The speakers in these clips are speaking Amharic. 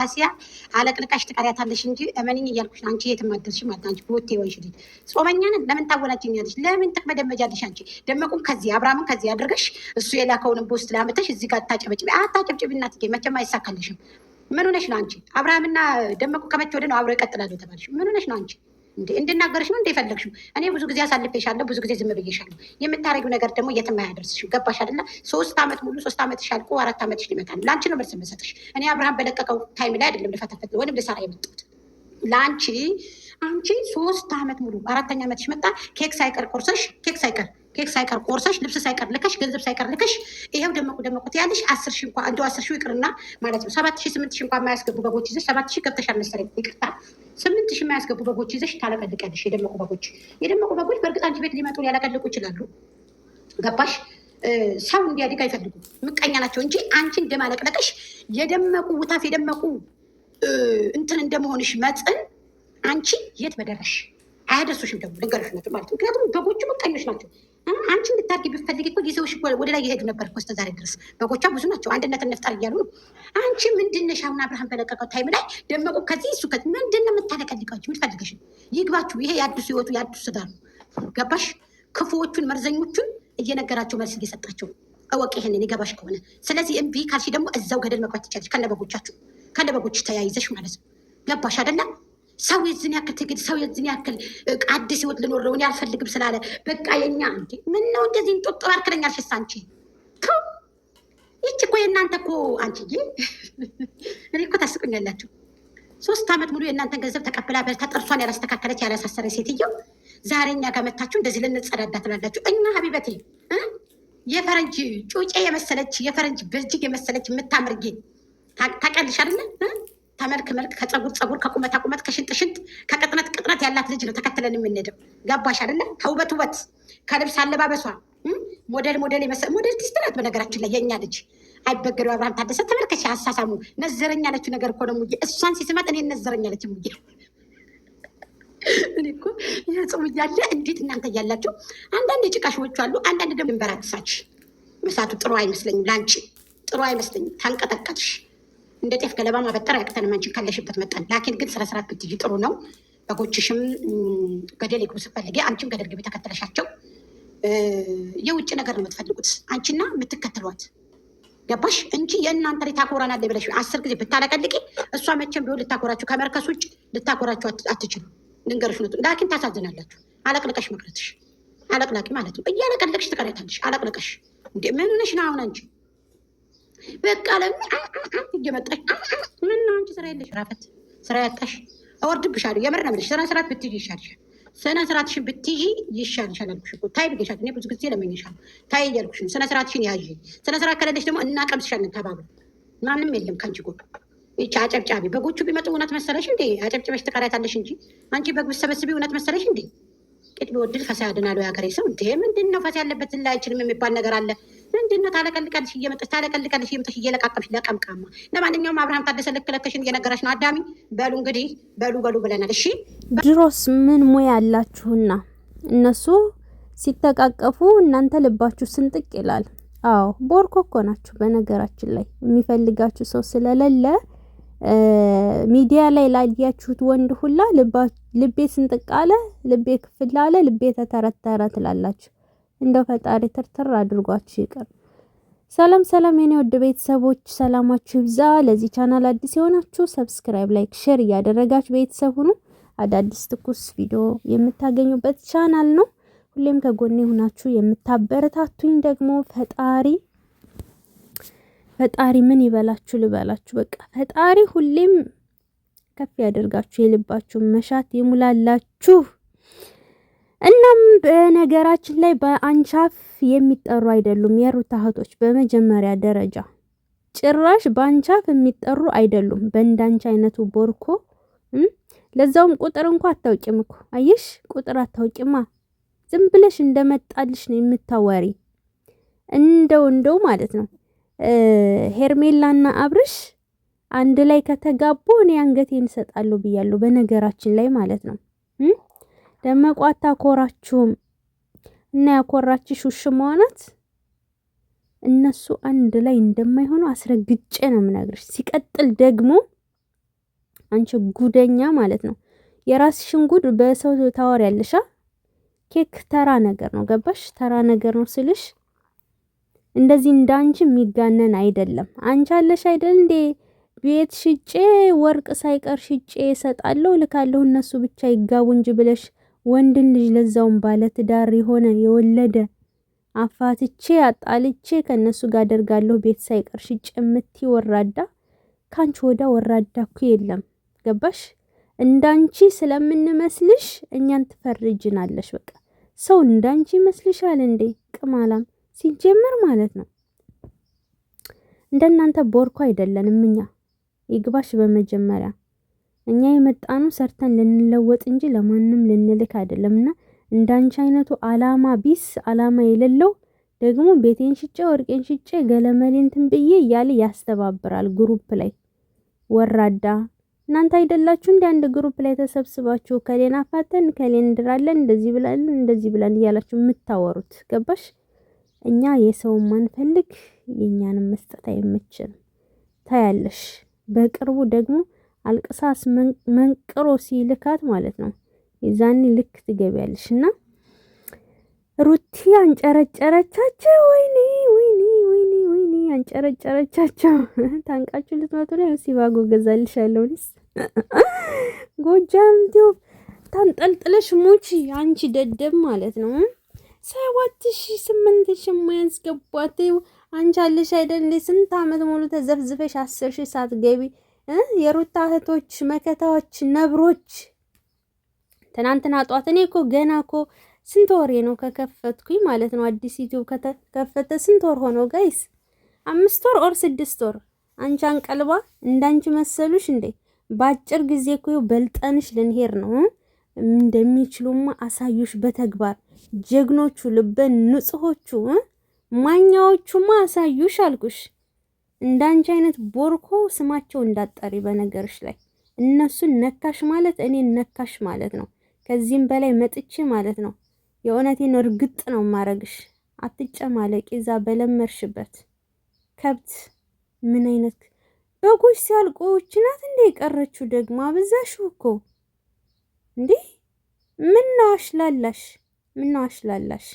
አሲያ አለቅልቃሽ ትቀሪያታለሽ እንጂ እመንኝ እያልኩሽ አንቺ የትም አትደርሺም ማለት አንቺ ቦቴ ወይሽ ልጅ ጾመኛ ነን። ለምን ታወላጅኛለሽ? ለምን ትቅመደመጃለሽ? አንቺ ደመቁን ከዚህ አብርሃምን ከዚህ አድርገሽ እሱ የላከውን ፖስት ላመተሽ እዚህ ጋር ታጨበጭቢ። አታጨብጭቢ እናትዬ፣ መቼም አይሳካልሽም። ምን ሆነሽ ነው አንቺ? አብርሃምና ደመቁ ከመቼ ወደ ነው አብረው ይቀጥላሉ የተባልሽ? ምን ሆነሽ ነው አንቺ? እንድናገርሽ ነው እንደፈለግሽው። እኔ ብዙ ጊዜ አሳልፌሻለሁ፣ ብዙ ጊዜ ዝም ብዬሻለሁ። የምታረጊው ነገር ደግሞ የትም አያደርስሽ። ገባሽ አይደለ? 3 ዓመት ሙሉ 3 ዓመትሽ አልቆ 4 ዓመትሽ ሊመጣ ነው። ለአንቺ ነው መልስ የምሰጥሽ። እኔ አብርሃም በለቀቀው ታይም ላይ አይደለም ልፈተፈት ወይም ልሰራ የመጣሁት ለአንቺ። አንቺ 3 ዓመት ሙሉ 4ኛ ዓመትሽ መጣ። ኬክ ሳይቀር ቆርሰሽ ቆርሰሽ ልብስ ሳይቀር ልከሽ ገንዘብ ሳይቀር ልከሽ ይሄው ደመቁ ትያለሽ። 10 ሺህ እንኳን እንደው 10 ሺህ ይቅርና ማለት ነው 7 ሺህ 8 ሺህ እንኳን የማያስገቡ በጎች ይዘሽ 7 ሺህ ገብተሻል መሰለኝ። ይቅርታ 8 ሺህ የማያስገቡ በጎች ይዘሽ ታለቀልቂያለሽ። የደመቁ በጎች በእርግጥ አንቺ ቤት ሊመጡ ሊያለቀልቁ ይችላሉ። ገባሽ? ሰው እንዲያድግ አይፈልጉም፣ ምቀኛ ናቸው እንጂ አንቺ እንደማለቅለቅሽ የደመቁ ውታፍ የደመቁ እንትን እንደመሆንሽ መጠን አንቺ የት በደረሽ አያደርሱሽም። ደግሞ ልንገርሽ ነው ማለት ምክንያቱም በጎቹ ምቀኞች ናቸው። አንቺ እንድታርጊ ብትፈልጊ እኮ ጊዜዎች ወደ ላይ የሄዱ ነበር እኮ እስከ ዛሬ ድረስ። በጎቿ ብዙ ናቸው፣ አንድነት እንፍጠር እያሉ ነው። አንቺ ምንድነሽ? አሁን አብርሃም በለቀቀው ታይም ላይ ደመቁ ከዚህ እሱ ከዚህ ምንድን ነው የምታለቀልቃችሁ? የምትፈልገሽ ይግባችሁ። ይሄ የአዲሱ ህይወቱ የአዲሱ ስጋ ነው። ገባሽ? ክፉዎቹን መርዘኞቹን እየነገራቸው መልስ እየሰጣቸው እወቅ። ይሄንን ይገባሽ ከሆነ ስለዚህ እምቢ ካልሽ ደግሞ እዛው ገደል መግባት ትችላለሽ፣ ከነበጎችሽ ተያይዘሽ ማለት ነው። ገባሽ አይደለም? ሰው የዝን ያክል ትግል ሰው የዝን ያክል አዲስ ህይወት ልኖር ነው እኔ አልፈልግም ስላለ በቃ የኛ እንዴ ምን ነው እንደዚህ እንጦጦ አርክለኛል። ሽሳ አንቺ ይቺ እኮ የእናንተ እኮ አንቺ እኔ እኮ ታስቁኛላችሁ። 3 ዓመት ሙሉ የእናንተን ገንዘብ ተቀብላ ተጠርሷን ያላስተካከለች ያላሳሰረ ሴትየው ዛሬ እኛ ጋር መታችሁ እንደዚህ ልንጸዳዳ ትላላችሁ። እኛ ሀቢበቴ የፈረንጅ ጩጬ የመሰለች የፈረንጅ ብርጅግ የመሰለች የምታምርጌ ታቀልሽ አይደለ? ተመልክ መልክ ከፀጉር ከቁመት ከሽንጥ ከቅጥነት ያላት ልጅ ነው ተከትለን የምንሄደው። ገባሽ አይደለ? ከውበት ውበት ከልብስ አለባበሷ ሞዴል ሞዴሊስት ናት። በነገራችን ላይ የእኛ ልጅ አይበገሬው አብርሃም ታደሰ ተመልከች። አሳሳሙ ነዘረኛ ያለችው ነገር እኮ ነው። ሙዬ እሷን ሲስመጥ እኔ ነዘረኛ ያለች ሙዬ እኔ እኮ የጾም እያለ እንዴት እናንተ እያላችሁ አንዳንድ የጭቃሾቹ አሉ፣ አንዳንድ ደግሞ እንበራክሳች። መሳቱ ጥሩ አይመስለኝም፣ ለአንቺ ጥሩ አይመስለኝም። ታንቀጠቀጥሽ እንደ ጤፍ ገለባ ማበጠር ያቅተንም አንቺን ካለሽበት መጠን። ላኪን ግን ስራ ስራት ብትይ ጥሩ ነው። በጎችሽም ገደል ይግቡ ስትፈልጊ አንቺም ገደል ግቢ ተከተለሻቸው። የውጭ ነገር ነው የምትፈልጉት አንቺና የምትከተሏት። ገባሽ? እንጂ የእናንተ ላይ ታኮራናለ ብለሽ 10 ጊዜ ብታለቀልቂ እሷ መቼም ቢሆን ልታኮራችሁ ከመርከስ ውጭ ልታኮራችሁ አትችሉ። ልንገርሽ ነው። ላኪን ታሳዝናላችሁ። አለቅልቀሽ መቅረትሽ አለቅላቂ ማለት ነው። እያለቀለቅሽ ትቀሪያታለሽ። አለቅልቀሽ እንዴ ምን ሆነሽ ነው አሁን አንቺ? በቃ ለምን እየመጣሽ ምን ነው አንቺ? ስራ የለሽ ራፈት ስራ ያጣሽ አወርድብሻለሁ። የምር ነው የምልሽ። ስነ ስርዓት ብትይዥ ይሻልሻል። ስነ ስርዓትሽን ብትይዥ ይሻልሻል አልኩሽ እኮ። ታይ ብዬሻለሁ። እኔ ብዙ ጊዜ ለምኜሻለሁ። ታይ እያልኩሽ ነው። ስነ ስርዓትሽን ያዥ። ስነ ስርዓት ከሌለሽ ደግሞ እናቀምስሻለን ተባብሎ። ማንም የለም ከአንቺ ጎን። ይቺ አጨብጫቢ በጎቹ ቢመጡ እውነት መሰለሽ እንዴ? አጨብጭበሽ ትቀሪያታለሽ እንጂ አንቺ በግ ብትሰበስቢ እውነት መሰለሽ እንዴ? ቂጥ ቢወድል ፈሳ ያድናሉ ያገሬ ሰው። እንዴ ምንድን ነው ፈሳ ያለበት ዝላ አይችልም የሚባል ነገር አለ። ምንድን ነው ታለቀልቃለሽ እየመጣሽ እየለቃቀምሽ ለቀምቃማ። ለማንኛውም አብርሃም ታደሰ ልክለከሽን እየነገረሽ ነው አዳሚ። በሉ እንግዲህ በሉ ብለናል። እሺ ድሮስ ምን ሙያ ያላችሁና እነሱ ሲተቃቀፉ እናንተ ልባችሁ ስንጥቅ ይላል። አዎ ቦርኮኮ ናችሁ። በነገራችን ላይ የሚፈልጋችሁ ሰው ስለሌለ ሚዲያ ላይ ላያችሁት ወንድ ሁላ ልቤ ስንጥቅ አለ፣ ልቤ ክፍል አለ፣ ልቤ ተተረተረ ትላላችሁ። እንደው ፈጣሪ ትርትር አድርጓችሁ ይቅር። ሰላም የኔ ወድ ቤተሰቦች ሰላማችሁ ይብዛ። ለዚህ ቻናል አዲስ የሆናችሁ ሰብስክራይብ፣ ላይክ፣ ሼር እያደረጋችሁ ቤተሰብ ሁኑ። አዳዲስ ትኩስ ቪዲዮ የምታገኙበት ቻናል ነው። ሁሌም ከጎኔ ሆናችሁ የምታበረታቱኝ ደግሞ ፈጣሪ ምን ይበላችሁ ልበላችሁ። በቃ ፈጣሪ ሁሌም ከፍ ያደርጋችሁ፣ የልባችሁን መሻት ይሙላላችሁ። እናም በነገራችን ላይ በአንቻፍ የሚጠሩ አይደሉም የሩታ እህቶች። በመጀመሪያ ደረጃ ጭራሽ በአንቻፍ የሚጠሩ አይደሉም። በእንዳንቺ አይነቱ ቦርኮ ለዛውም ቁጥር እንኳን አታውቂም እኮ አየሽ፣ ቁጥር አታውቂማ። ዝም ብለሽ እንደመጣልሽ ነው የምታወሪ። እንደው ማለት ነው ሄርሜላና አብርሽ አንድ ላይ ከተጋቡ እኔ አንገቴን እሰጣለሁ ብያለሁ። በነገራችን ላይ ማለት ነው ደመቁ አታኮራችሁም እና ያኮራችሽ ውሽማ ናት። እነሱ አንድ ላይ እንደማይሆኑ አስረግጬ ነው የምነግርሽ። ሲቀጥል ደግሞ አንቺ ጉደኛ ማለት ነው። የራስሽን ጉድ በሰው ታወሪያለሽ። ኬክ ተራ ነገር ነው ገባሽ? ተራ ነገር ነው ስልሽ እንደዚህ እንዳንቺ የሚጋነን አይደለም። አንቺ አለሽ አይደል እንዴ ቤት ሽጬ ወርቅ ሳይቀር ሽጬ እሰጣለሁ ልካለሁ እነሱ ብቻ ይጋቡ እንጂ ብለሽ ወንድን ልጅ ለዛውን ባለ ትዳር የሆነ የወለደ አፋትቼ አጣልቼ ከነሱ ጋር አደርጋለሁ ቤት ሳይቀር ሽጬ ወራዳ። ካንቺ ወዳ ወራዳ እኮ የለም ገባሽ? እንዳንቺ ስለምንመስልሽ እኛን ትፈርጅናለሽ። በቃ ሰው እንዳንቺ ይመስልሻል እንዴ? ቅማላም ሲጀመር ማለት ነው። እንደናንተ ቦርኮ አይደለንም እኛ። ይግባሽ በመጀመሪያ እኛ የመጣኑ ሰርተን ልንለወጥ እንጂ ለማንም ልንልክ አይደለምና እንዳንቺ አይነቱ አላማ ቢስ አላማ የሌለው ደግሞ ቤቴን ሽጬ ወርቄን ሽጬ ገለመሌን ትንብዬ እያለ ያስተባብራል ግሩፕ ላይ ወራዳ። እናንተ አይደላችሁ እንደ አንድ ግሩፕ ላይ ተሰብስባችሁ ከሌና ፋተን ከሌን እንድራለን እንደዚህ ብለን እያላችሁ የምታወሩት ገባሽ? እኛ የሰውን ማንፈልግ የኛንም መስጠት አይመችም። ታያለሽ። በቅርቡ ደግሞ አልቅሳስ መንቅሮ ሲልካት ማለት ነው የዛኔ ልክ ትገቢያለሽና ሩቲ አንጨረጨረቻቸው። ወይኔ አንጨረጨረቻቸው። ታንቃችሁ ልትመጡ ነው። ሲባጎ ገዛልሻለሁ ልስ ጎጃም ቲዩብ ታንጠልጥለሽ ሙቺ አንቺ ደደብ ማለት ነው። 7,000 የማያስገቧት አንቺ አለሽ አይደል? ስንት አመት ሙሉ ተዘፍዝፈሽ 10,000 ሳትገቢ የሩታ እህቶች መከታዎች ነብሮች ትናንትና ጧት እኔ እኮ ገና እኮ ስንት ወሬ ነው ከከፈትኩኝ ማለት ነው። አዲስ ዩቲዩብ ከተከፈተ ስንት ወር ሆኖ ጋይስ? 5 ወር ኦር 6 ወር። አንቺ አንቀልባ እንዳንቺ መሰሉሽ እንዴ? ባጭር ጊዜ እኮ በልጠንሽ ልንሄድ ነው። እንደሚችሉማ አሳዩሽ በተግባር ጀግኖቹ ልበ ንጹሆቹ ማኛዎቹማ አሳዩሽ አልኩሽ። እንዳንቺ አይነት ቦርኮ ስማቸው እንዳጠሪ በነገርሽ ላይ እነሱን ነካሽ ማለት እኔን ነካሽ ማለት ነው። ከዚህም በላይ መጥቼ ማለት ነው የእውነቴን እርግጥ ነው ማረግሽ። አትጨማለቂ እዛ በለመርሽበት ከብት። ምን አይነት በጎች ሲያልቁች ናት እንዴ የቀረችው? ደግሞ አበዛሽው እኮ እንዴ! ምን ነው አሽላላሽ?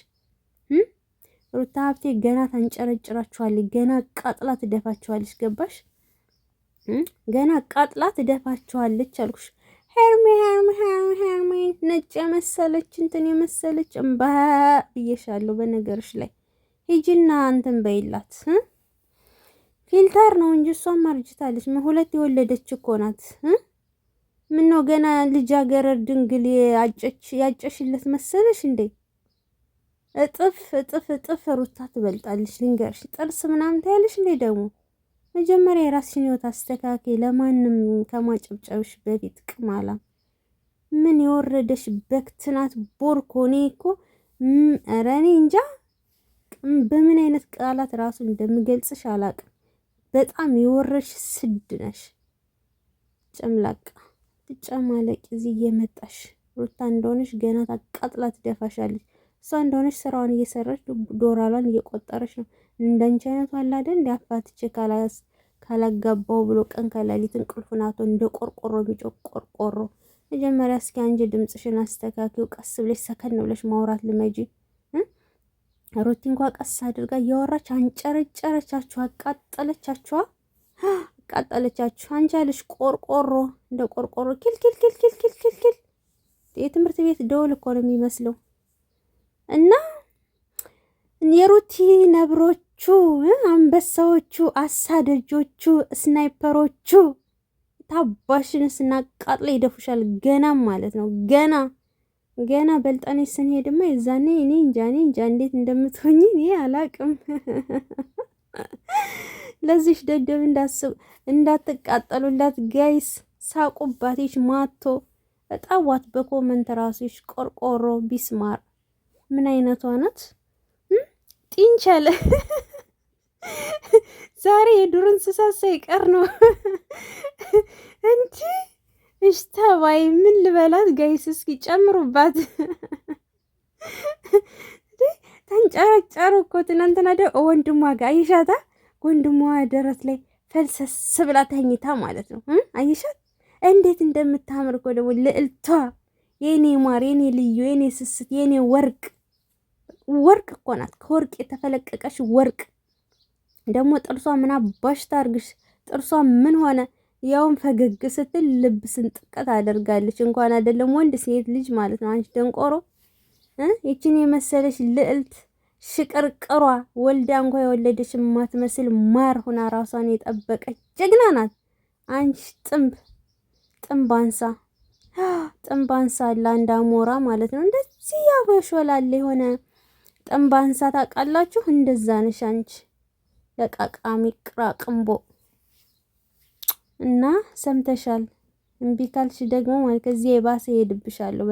ሩታ ሀብቴ ገና ታንጨረጭራችኋለች። ገና ቃጥላ ትደፋችኋለች። ገባሽ? ገና ቃጥላ ትደፋችኋለች አልኩሽ። ሄርሜ ነጭ የመሰለች እንትን የመሰለች እምባ ብዬሻለሁ። በነገርሽ ላይ ሂጂና እንትን በይላት። ፊልተር ነው እንጂ እሷም አርጅታለች። ሁለት የወለደች እኮ ናት። ምን ነው ገና ልጃገረድ ድንግል ያጨሽለት መሰለሽ እንዴ? እጥፍ ሩታ ትበልጣለች። ልንገርሽ ጥርስ ምናምን ታያለሽ እንዴ? ደግሞ መጀመሪያ የራስሽን ህይወት አስተካክይ። ለማንም ከማጨብጨብሽ በፊት ቅማላ ምን የወረደሽ በክትናት ቦርኮኔ እኮ ኧረ እኔ እንጃ በምን አይነት ቃላት ራሱ እንደምገልጽሽ አላቅም። በጣም የወረድሽ ስድ ነሽ። ጨምላቃ ትጨማለቂ እዚህ እየመጣሽ ሩታ እንደሆነሽ ገና ታቃጥላ ትደፋሻለች። እሷ እንደሆነች ስራዋን እየሰራች ዶላሯን እየቆጠረች ነው። እንደንቺ አይነቱ አለ አይደል እንደ አፋትቼ ካላጋባው ብሎ ቀን ከሌሊት እንቅልፉን አቶ እንደ ቆርቆሮ ቢጮህ ቆርቆሮ። መጀመሪያ እስኪ አንቺ ድምጽሽን አስተካክዩ። ቀስ ብለሽ ሰከን ብለሽ ማውራት ልመጂ። ሩቲ እንኳን ቀስ አድርጋ እያወራች አንጨረጨረቻችሁ፣ አቃጠለቻችሁ። አንቺ አለሽ ቆርቆሮ እንደ ቆርቆሮ ኪል የትምህርት ቤት ደወል እኮ ነው የሚመስለው። እና የሩቲ ነብሮቹ፣ አንበሳዎቹ፣ አሳደጆቹ፣ ስናይፐሮቹ ታባሽን ስናቃጥለ ይደፉሻል። ገና ማለት ነው ገና በልጣኔ ስንሄድማ የዛኔ እኔ እንጃ እንዴት እንደምትሆኝ እኔ አላቅም። ለዚህ ደደብ እንዳትቃጠሉላት ጋይስ። ሳቁባትሽ ማቶ እጣዋት በኮመንት ራስሽ ቆርቆሮ ቢስማር ምን አይነቷ ናት? ጢንቸል ዛሬ የዱር እንስሳ ሳይቀር ነው እንጂ እሽታባይ ምን ልበላት ጋይስ? እስኪ ጨምሩባት። ተንጨረጨሩ እኮ ትናንትና ወንድሟ ጋር አይሻታ። ወንድሟ ደረት ላይ ፈልሰስ ብላ ተኝታ ማለት ነው። አይሻት እንዴት እንደምታምር እኮ ደግሞ ልዕልቷ፣ የኔ ማር፣ የኔ ልዩ፣ የኔ ስስት፣ የኔ ወርቅ እኮ ናት። ከወርቅ የተፈለቀቀሽ ወርቅ። ደግሞ ጥርሷ ምን አባሽ ታርግሽ? ጥርሷ ምን ሆነ? ያውም ፈገግ ስትል ልብ ስንጥቀት አደርጋለች። እንኳን አይደለም ወንድ ሴት ልጅ ማለት ነው። አንቺ ደንቆሮ ይችን የመሰለች ልዕልት ሽቅርቅሯ ወልዳ እንኳ የወለደች የማትመስል ማር ሆና ራሷን የጠበቀች ጀግና ናት። አንቺ ጥንብ አንሳ ለአንድ አሞራ ማለት ነው። እንደዚህ ያበሾላል የሆነ ጥንብ አንሳ ታውቃላችሁ? እንደዛ ነሽ አንቺ ለቃቃሚ ቅራቅምቦ። እና ሰምተሻል። እምቢ ካልሽ ደግሞ ማለት ከዚህ የባሰ ሄድብሻለሁ።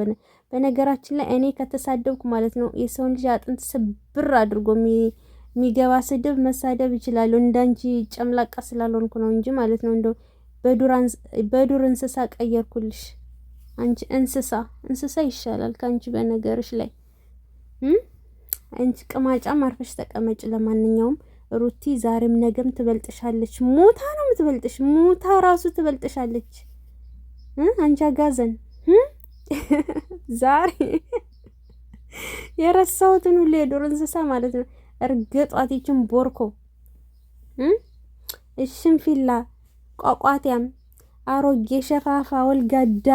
በነገራችን ላይ እኔ ከተሳደብኩ ማለት ነው የሰውን ልጅ አጥንት ስብር አድርጎ የሚገባ ስድብ መሳደብ ይችላሉ። እንዳንቺ ጨምላቃ ስላልሆንኩ ነው እንጂ ማለት ነው። እንደው በዱር እንስሳ ቀየርኩልሽ። አንቺ እንስሳ ይሻላል ካንቺ በነገርሽ ላይ። አንቺ ቅማጫም አርፈሽ ተቀመጭ። ለማንኛውም ሩቲ ዛሬም ነገም ትበልጥሻለች። ሞታ ነው የምትበልጥሽ። ሞታ ራሱ ትበልጥሻለች። አንቺ አጋዘን ዛሬ የረሳሁትን ሁሉ የዱር እንስሳ ማለት ነው እርግጧት። ይችን ቦርኮ እሽንፊላ ቋቋቲያም አሮጌ ሸፋፋ ወልጋዳ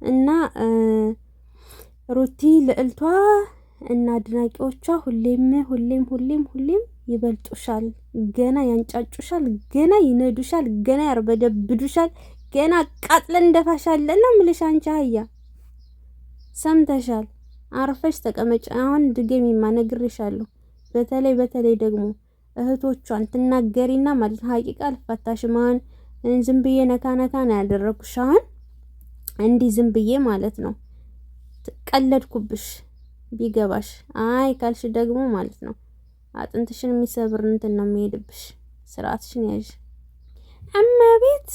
እና ሩቲ ልዕልቷ እና አድናቂዎቿ ሁሌም ይበልጡሻል። ገና ያንጫጩሻል፣ ገና ይነዱሻል፣ ገና ያርበደብዱሻል፣ ገና ቃጥለን እንደፋሻለን ነው የምልሽ። አንቺ አህያ ሰምተሻል? አርፈሽ ተቀመጭ። አሁን ድገሚማ ነግሬሻለሁ። በተለይ ደግሞ እህቶቿን ትናገሪና ማለት ሀቂቃ አልፋታሽም። አሁን ዝም ብዬ ነካ ነው ያደረኩሽ። አሁን እንዲህ ዝም ብዬ ማለት ነው ቀለድኩብሽ ቢገባሽ። አይ ካልሽ ደግሞ ማለት ነው አጥንትሽን የሚሰብር እንትን ነው የሚሄድብሽ። ስርዓትሽን ያዥ። እመቤት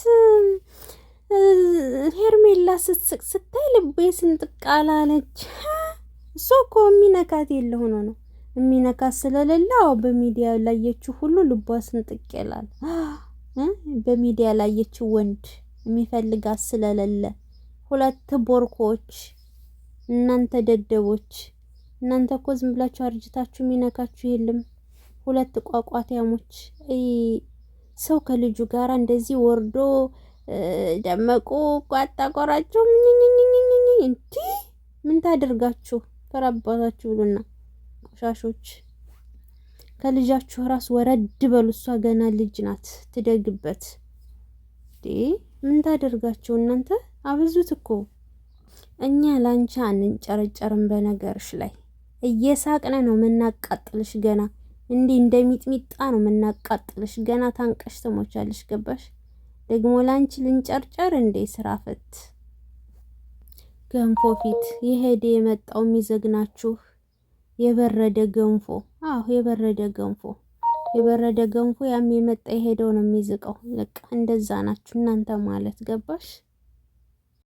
ሄርሜላ ስትስቅ ስታይ ልቤ ስንጥቅ አላለች። እሷ እኮ የሚነካት የለ ሆኖ ነው የሚነካት ስለሌለ በሚዲያ ላየችው ሁሉ ልቧ ስንጥቅ ይላል። በሚዲያ ላየችው ወንድ የሚፈልጋት ስለሌለ። ሁለት ቦርኮች እናንተ ደደቦች፣ እናንተ እኮ ዝም ብላችሁ አርጅታችሁ የሚነካችሁ የለም። ሁለት ቋቋቲያሞች። ሰው ከልጁ ጋር እንደዚህ ወርዶ ደመቁ ቋጣቆራቸው እንዴ! ምን ታደርጋችሁ? ተራባታችሁ ብሉና ቆሻሾች። ከልጃችሁ ራስ ወረድ በሉ። እሷ ገና ልጅ ናት፣ ትደግበት እንዴ! ምን ታደርጋችሁ እናንተ? አብዙት እኮ። እኛ ላንቺ አንንጨረጨርም። በነገርሽ ላይ እየሳቅነ ነው የምናቃጥልሽ። ገና እንዲህ እንደሚጥሚጣ ነው የምናቃጥልሽ። ገና ታንቀሽ ትሞቻለሽ። ገባሽ? ደግሞ ላንቺ ልንጨርጨር እንዴ? ስራ ፈት ገንፎ ፊት የሄደ የመጣው የሚዘግናችሁ የበረደ ገንፎ። የበረደ ገንፎ ያም የመጣ የሄደው ነው የሚዝቀው። ለቃ እንደዛ ናችሁ እናንተ ማለት ገባሽ?